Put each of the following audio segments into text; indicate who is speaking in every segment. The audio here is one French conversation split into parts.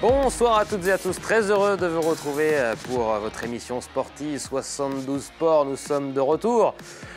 Speaker 1: Bonsoir à toutes et à tous, très heureux de vous retrouver pour votre émission sportive 72 Sport. Nous sommes de retour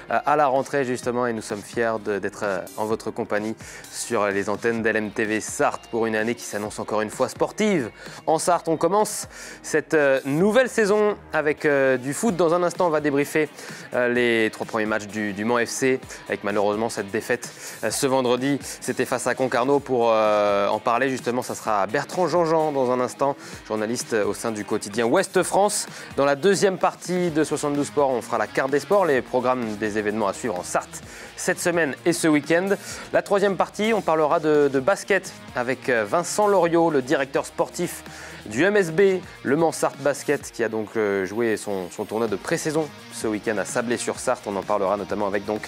Speaker 1: à la rentrée justement et nous sommes fiers d'être en votre compagnie sur les antennes d'LMTV Sarthe pour une année qui s'annonce encore une fois sportive. En Sarthe, on commence cette nouvelle saison avec du foot. Dans un instant, on va débriefer les 3 premiers matchs du Mans FC avec malheureusement cette défaite ce vendredi. C'était face à Concarneau. Pour en parler justement, ça sera Bertrand Jean-Jean dans un instant, journaliste au sein du quotidien Ouest France. Dans la deuxième partie de 72 Sport, on fera la carte des sports, les programmes des événements à suivre en Sarthe cette semaine et ce week-end. La troisième partie, on parlera de basket avec Vincent Loriot, le directeur sportif du MSB, le Mans Sarthe Basket, qui a donc joué son tournoi de pré-saison ce week-end à Sablé-sur-Sarthe. On en parlera notamment avec donc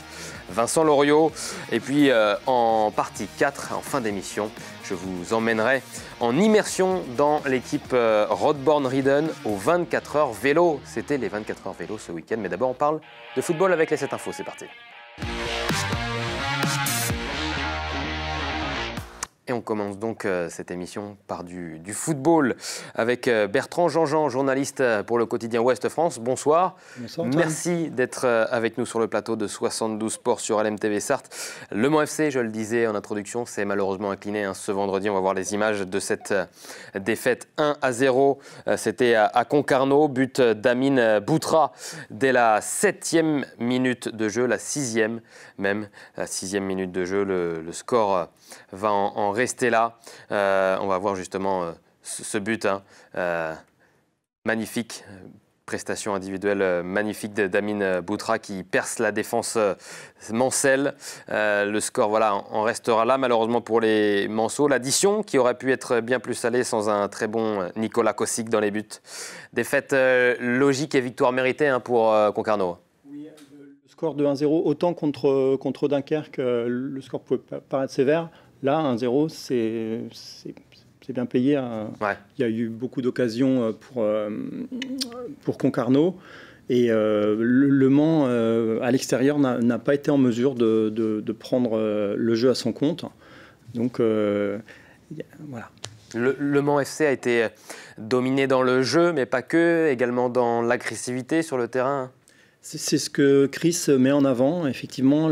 Speaker 1: Vincent Loriot. Et puis en partie 4, en fin d'émission, je vous emmènerai en immersion dans l'équipe Roadborne Ridden aux 24 heures vélo. C'était les 24 heures vélo ce week-end. Mais d'abord, on parle de football avec les 7 infos. C'est parti. Et on commence donc cette émission par du football avec Bertrand Jean-Jean, journaliste pour le quotidien Ouest France. Bonsoir.
Speaker 2: Bonsoir.
Speaker 1: Merci d'être avec nous sur le plateau de 72 Sports sur LMTV Sarthe. Le Mans FC, je le disais en introduction, s'est malheureusement incliné ce vendredi. On va voir les images de cette défaite 1-0. C'était à Concarneau, but d'Amine Boutra dès la 7e minute de jeu, la 6e même. La 6e minute de jeu, le score va en rester là. On va voir justement ce but magnifique, prestation individuelle magnifique d'Amine Boutra qui perce la défense mancelle. Le score voilà, en restera là malheureusement pour les Manceaux. L'addition qui aurait pu être bien plus salée sans un très bon Nicolas Kossic dans les buts. Défaite logique et victoire méritée pour Concarneau.
Speaker 2: Oui, le score de 1-0, autant contre Dunkerque, le score pouvait paraître sévère. Là, 1-0, c'est bien payé. Ouais. Il y a eu beaucoup d'occasions pour Concarneau. Et le Mans, à l'extérieur, n'a pas été en mesure de prendre le jeu à son compte. Donc, voilà.
Speaker 1: Le Mans FC a été dominé dans le jeu, mais pas que, également dans l'agressivité sur le terrain.
Speaker 2: C'est ce que Chris met en avant. Effectivement,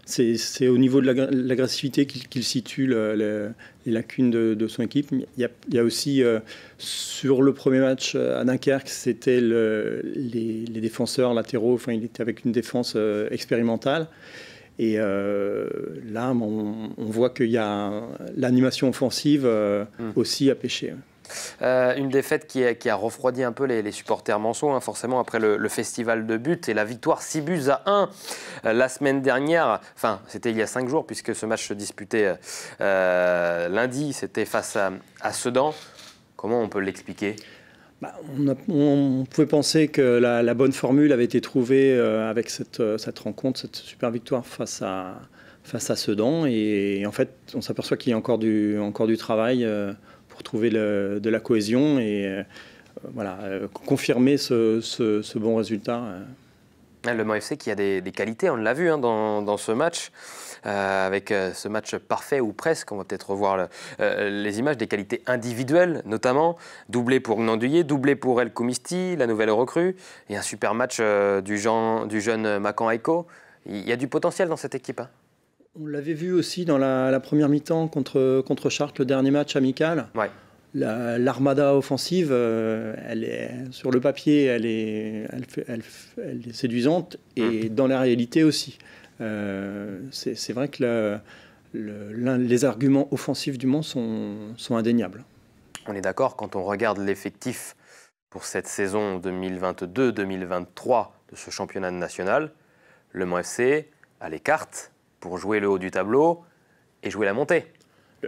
Speaker 2: c'est au niveau de l'agressivité qu'il situe les lacunes de son équipe. Il y a aussi, sur le premier match à Dunkerque, c'était les défenseurs latéraux. Enfin, il était avec une défense expérimentale. Et là, on voit qu'il y a l'animation offensive aussi à pêcher.
Speaker 1: Une défaite qui a refroidi un peu les supporters manceaux, forcément après le festival de buts et la victoire 6-1 la semaine dernière. Enfin, c'était il y a 5 jours puisque ce match se disputait lundi. C'était face à Sedan. Comment on peut l'expliquer ?
Speaker 2: On pouvait penser que la bonne formule avait été trouvée avec cette rencontre, cette super victoire face à Sedan. Et en fait, on s'aperçoit qu'il y a encore du travail pour trouver de la cohésion et confirmer ce bon résultat.
Speaker 1: Le Mans FC qui a des qualités, on l'a vu dans ce match, avec ce match parfait ou presque. On va peut-être revoir les images, des qualités individuelles notamment, doublé pour Gnandouillet, doublé pour El Koumisti, la nouvelle recrue, et un super match du jeune Makan Aiko. Il y a du potentiel dans cette équipe.
Speaker 2: On l'avait vu aussi dans la première mi-temps contre Chartres, le dernier match amical. Ouais. L'armada offensive, elle est, sur le papier, elle est séduisante et dans la réalité aussi. C'est vrai que les arguments offensifs du Mans sont indéniables.
Speaker 1: On est d'accord, quand on regarde l'effectif pour cette saison 2022-2023 de ce championnat national, le Mans FC a les cartes pour jouer le haut du tableau et jouer la montée.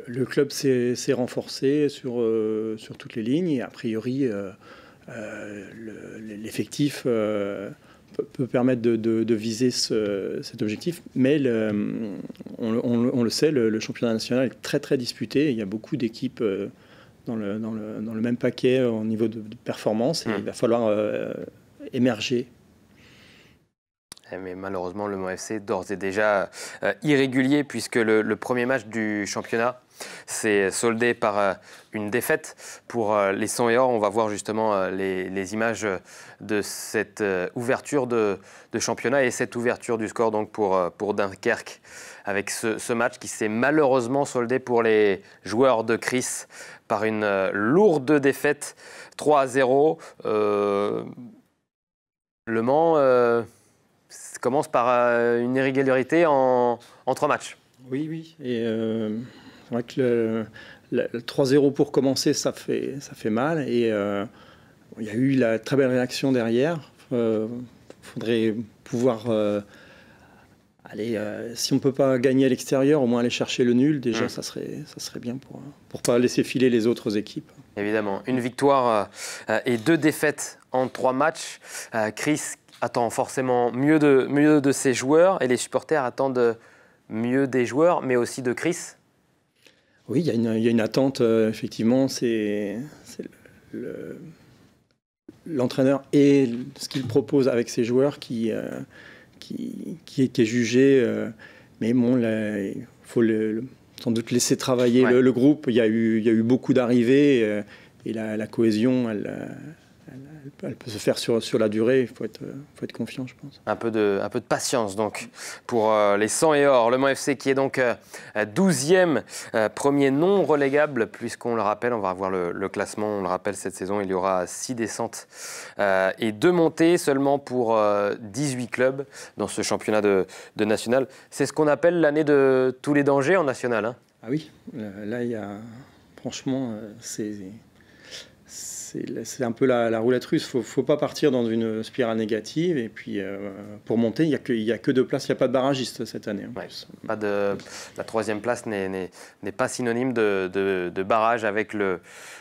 Speaker 2: Le club s'est renforcé sur toutes les lignes et a priori l'effectif peut permettre de viser cet objectif. Mais on le sait, le championnat national est très très disputé. Il y a beaucoup d'équipes dans le même paquet au niveau de performance. Et il va falloir émerger.
Speaker 1: Mais malheureusement, le Mans FC est d'ores et déjà irrégulier puisque le premier match du championnat s'est soldé par une défaite pour les 100 et or. On va voir justement les images de cette ouverture de championnat et cette ouverture du score donc pour Dunkerque avec ce match qui s'est malheureusement soldé pour les joueurs de Chris par une lourde défaite 3-0. Le Mans commence par une irrégularité en 3 matchs.
Speaker 2: Oui. Et c'est vrai que le 3-0 pour commencer, ça fait mal. Et il y a eu la très belle réaction derrière. Faudrait pouvoir aller, si on ne peut pas gagner à l'extérieur, au moins aller chercher le nul. Déjà, ça serait bien pour ne pas laisser filer les autres équipes.
Speaker 1: Évidemment. Une victoire et 2 défaites en 3 matchs. Chris attend forcément mieux de ses joueurs et les supporters attendent mieux des joueurs, mais aussi de Chris.
Speaker 2: Oui, il y a une attente, effectivement. C'est l'entraîneur et ce qu'il propose avec ses joueurs qui est jugé. Mais bon, là, il faut sans doute laisser travailler le groupe. Il y a eu beaucoup d'arrivées et la cohésion, elle peut se faire sur la durée. Il faut être confiant, je pense.
Speaker 1: Un peu de patience donc pour les 100 et or. Le Mans FC qui est donc 12e, premier non relégable puisqu'on le rappelle, on va revoir le classement. On le rappelle, cette saison, il y aura 6 descentes et 2 montées seulement pour 18 clubs dans ce championnat de national. C'est ce qu'on appelle l'année de tous les dangers en national. Hein.
Speaker 2: Ah oui, là, il y a... Franchement, c'est un peu la roulette russe. Il ne faut pas partir dans une spirale négative. Et puis, pour monter, il n'y a que 2 places. Il n'y a pas de barragiste cette année.
Speaker 1: La 3e place n'est pas synonyme de barrage avec le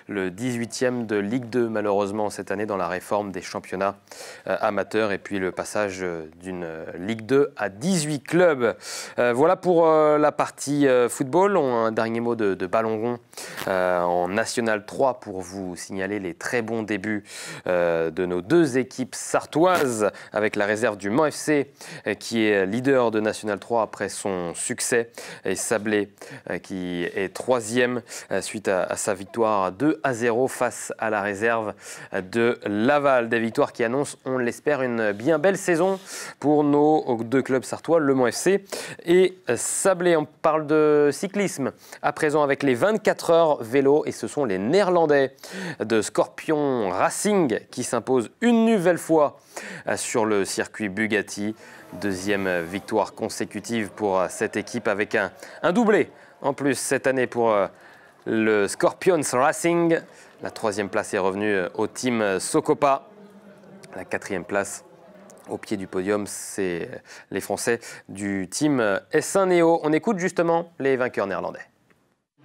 Speaker 1: 18e de Ligue 2, malheureusement, cette année, dans la réforme des championnats amateurs. Et puis, le passage d'une Ligue 2 à 18 clubs. Voilà pour la partie football. Un dernier mot de ballon rond en National 3 pour vous signaler les très bon début de nos 2 équipes sartoises avec la réserve du Mans FC qui est leader de National 3 après son succès et Sablé qui est 3e suite à sa victoire 2-0 face à la réserve de Laval. Des victoires qui annoncent, on l'espère, une bien belle saison pour nos 2 clubs sartois, le Mans FC et Sablé. On parle de cyclisme à présent avec les 24 heures vélo et ce sont les Néerlandais de Scorpion Racing qui s'impose une nouvelle fois sur le circuit Bugatti. 2e victoire consécutive pour cette équipe avec un doublé en plus cette année pour le Scorpions Racing. La 3e place est revenue au team Socopa. La 4e place au pied du podium, c'est les Français du team S1 Neo. On écoute justement les vainqueurs néerlandais.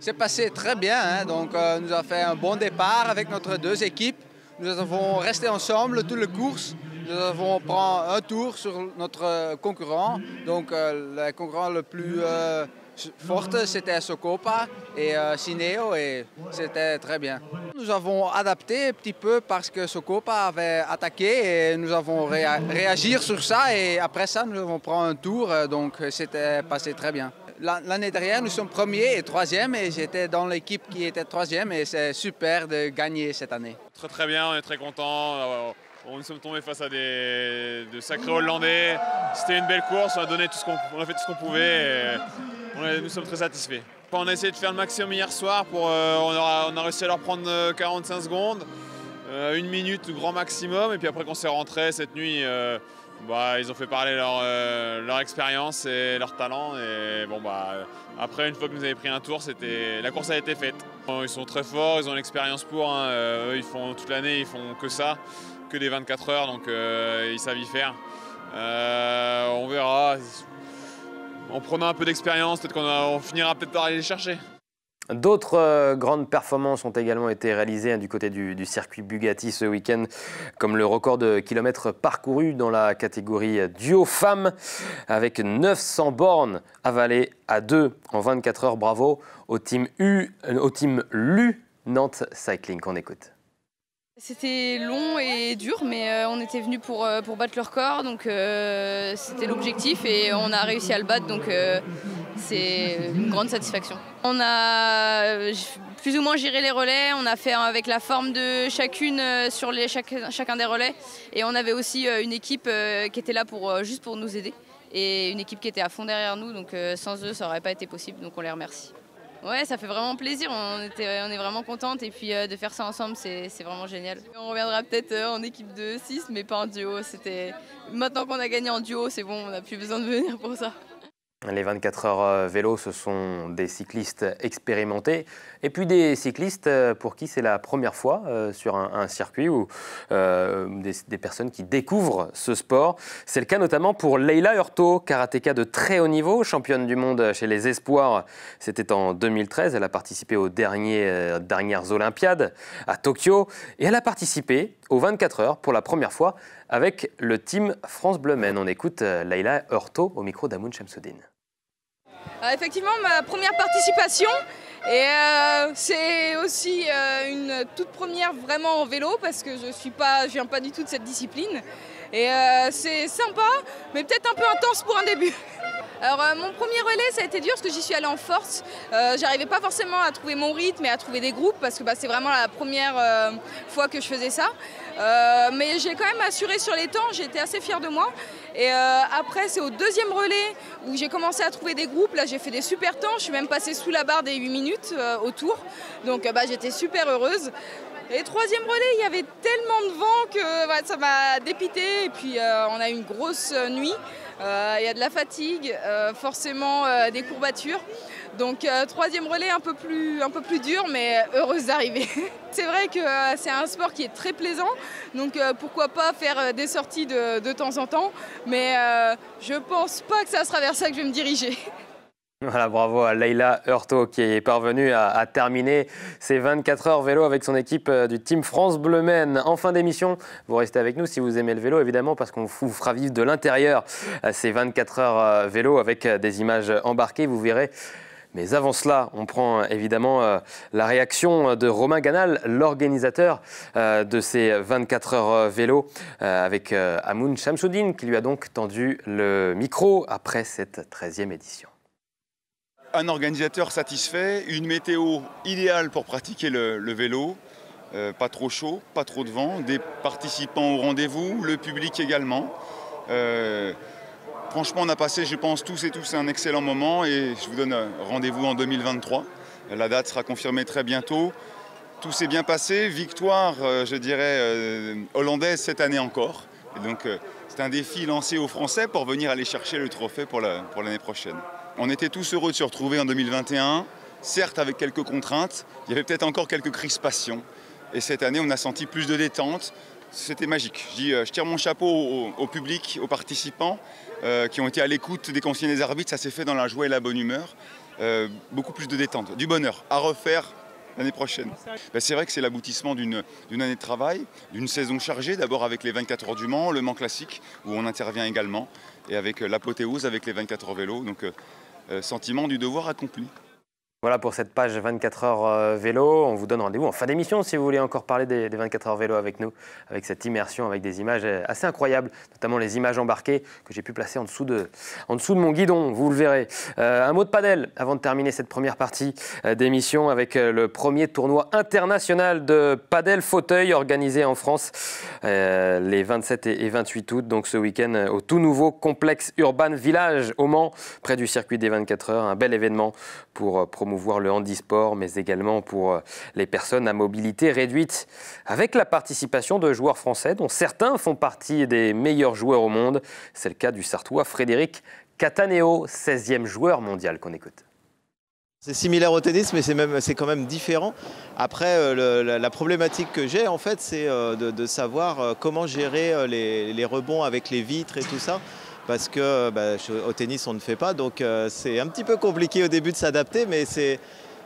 Speaker 3: C'est passé très bien, hein. Donc nous avons fait un bon départ avec notre 2 équipes. Nous avons resté ensemble toute la course. Nous avons pris un tour sur notre concurrent. Donc le concurrent le plus fort, c'était Socopa et Cineo et c'était très bien. Nous avons adapté un petit peu parce que Socopa avait attaqué et nous avons réagi sur ça et après ça nous avons pris un tour, donc c'était passé très bien. L'année dernière, nous sommes 1er et 3e et j'étais dans l'équipe qui était 3e et c'est super de gagner cette année.
Speaker 4: Très bien, on est très contents. Nous sommes tombés face à de sacrés Hollandais. C'était une belle course, on a fait tout ce qu'on pouvait et nous sommes très satisfaits. On a essayé de faire le maximum hier soir, on a réussi à leur prendre 45 secondes, 1 minute grand maximum et puis après qu'on s'est rentré cette nuit, ils ont fait parler leur expérience et leur talent. Et après, une fois que nous avons pris un tour, la course a été faite. Ils sont très forts, ils ont l'expérience pour. Eux, ils font toute l'année, ils font que ça, que des 24 heures, donc ils savent y faire. On verra. En prenant un peu d'expérience, peut-être qu'on finira peut-être par aller les chercher.
Speaker 1: D'autres grandes performances ont également été réalisées du côté du circuit Bugatti ce week-end, comme le record de kilomètres parcourus dans la catégorie duo femmes, avec 900 bornes avalées à 2 en 24 heures. Bravo au team LU Nantes Cycling qu'on écoute.
Speaker 5: C'était long et dur, mais on était venus pour battre le record, donc c'était l'objectif et on a réussi à le battre, donc c'est une grande satisfaction. On a plus ou moins géré les relais, on a fait avec la forme de chacune sur chacun des relais, et on avait aussi une équipe qui était là juste pour nous aider, et une équipe qui était à fond derrière nous, donc sans eux ça n'aurait pas été possible, donc on les remercie. Ouais, ça fait vraiment plaisir, on est vraiment contentes, et puis de faire ça ensemble, c'est vraiment génial. On reviendra peut-être en équipe de 6, mais pas en duo. Maintenant qu'on a gagné en duo, c'est bon, on n'a plus besoin de venir pour ça.
Speaker 1: Les 24 heures vélo, ce sont des cyclistes expérimentés et puis des cyclistes pour qui c'est la première fois sur un circuit ou des personnes qui découvrent ce sport. C'est le cas notamment pour Leila Hurto, karatéka de très haut niveau, championne du monde chez les Espoirs. C'était en 2013. Elle a participé aux dernières Olympiades à Tokyo et elle a participé aux 24 heures pour la première fois avec le team France Bleu Maine. On écoute Leila Hurto au micro d'Amoun Chamsoudine.
Speaker 5: Effectivement, ma première participation, et c'est aussi une toute première vraiment en vélo, parce que je viens pas du tout de cette discipline. Et c'est sympa, mais peut-être un peu intense pour un début. Alors mon premier relais, ça a été dur parce que j'y suis allée en force. J'arrivais pas forcément à trouver mon rythme et à trouver des groupes, parce que c'est vraiment la première fois que je faisais ça. Mais j'ai quand même assuré sur les temps, j'étais assez fière de moi. Et après, c'est au deuxième relais où j'ai commencé à trouver des groupes. Là, j'ai fait des super temps, je suis même passée sous la barre des 8 minutes au tour. Donc j'étais super heureuse. Et troisième relais, il y avait tellement de vent que ça m'a dépitée. Et puis on a eu une grosse nuit. Il y a de la fatigue, forcément des courbatures. Donc troisième relais un peu plus dur, mais heureuse d'arriver. C'est vrai que c'est un sport qui est très plaisant, donc pourquoi pas faire des sorties de temps en temps, mais je pense pas que ça sera vers ça que je vais me diriger.
Speaker 1: Voilà, bravo à Leila Hurto qui est parvenue à terminer ses 24 heures vélo avec son équipe du Team France Bleu Maine. En fin d'émission, vous restez avec nous si vous aimez le vélo, évidemment, parce qu'on vous fera vivre de l'intérieur ces 24 heures vélo avec des images embarquées, vous verrez. Mais avant cela, on prend évidemment la réaction de Romain Ganal, l'organisateur de ces 24 heures vélo, avec Amoun Chamsoudine qui lui a donc tendu le micro après cette 13e édition.
Speaker 6: Un organisateur satisfait, une météo idéale pour pratiquer le vélo, pas trop chaud, pas trop de vent, des participants au rendez-vous, le public également. Franchement, on a passé, je pense, tous et tous un excellent moment et je vous donne rendez-vous en 2023. La date sera confirmée très bientôt. Tout s'est bien passé, victoire, je dirais, hollandaise cette année encore. Et donc, c'est un défi lancé aux Français pour venir aller chercher le trophée pour l'année prochaine. On était tous heureux de se retrouver en 2021, certes avec quelques contraintes, il y avait peut-être encore quelques crispations. Et cette année, on a senti plus de détente. C'était magique. Je tire mon chapeau au public, aux participants qui ont été à l'écoute des consignes des arbitres. Ça s'est fait dans la joie et la bonne humeur. Beaucoup plus de détente, du bonheur à refaire l'année prochaine. C'est vrai que c'est l'aboutissement d'une année de travail, d'une saison chargée, d'abord avec les 24 heures du Mans, le Mans classique, où on intervient également, et avec l'apothéose, avec les 24 heures vélo. Donc, sentiment du devoir accompli.
Speaker 1: Voilà pour cette page 24 heures vélo. On vous donne rendez-vous en fin d'émission si vous voulez encore parler des 24 heures vélo avec nous, avec cette immersion, avec des images assez incroyables, notamment les images embarquées que j'ai pu placer en dessous de mon guidon, vous le verrez. Un mot de padel avant de terminer cette première partie d'émission avec le premier tournoi international de padel fauteuil organisé en France les 27 et 28 août, donc ce week-end au tout nouveau complexe Urban Village au Mans, près du circuit des 24 heures. Un bel événement pour promouvoir le handisport, mais également pour les personnes à mobilité réduite, avec la participation de joueurs français, dont certains font partie des meilleurs joueurs au monde. C'est le cas du Sartois Frédéric Cataneo, 16e joueur mondial qu'on écoute.
Speaker 7: C'est similaire au tennis, mais c'est quand même différent. Après, la problématique que j'ai, en fait, c'est de savoir comment gérer les rebonds avec les vitres et tout ça. Parce que au tennis, on ne fait pas. Donc, c'est un petit peu compliqué au début de s'adapter, mais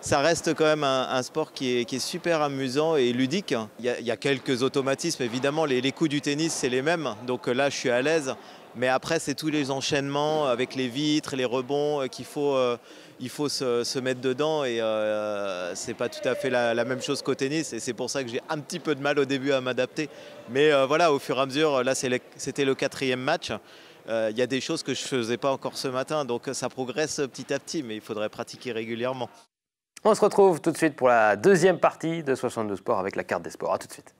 Speaker 7: ça reste quand même un sport qui est super amusant et ludique. Il y a quelques automatismes, évidemment, les coups du tennis, c'est les mêmes, donc là, je suis à l'aise. Mais après, c'est tous les enchaînements avec les vitres, les rebonds qu'il faut, se mettre dedans. Et c'est pas tout à fait la même chose qu'au tennis. Et c'est pour ça que j'ai un petit peu de mal au début à m'adapter. Mais voilà, au fur et à mesure, là, c'était le 4e match. Il y a des choses que je ne faisais pas encore ce matin. Donc ça progresse petit à petit, mais il faudrait pratiquer régulièrement.
Speaker 1: On se retrouve tout de suite pour la deuxième partie de 72 Sports avec la carte des sports. A tout de suite.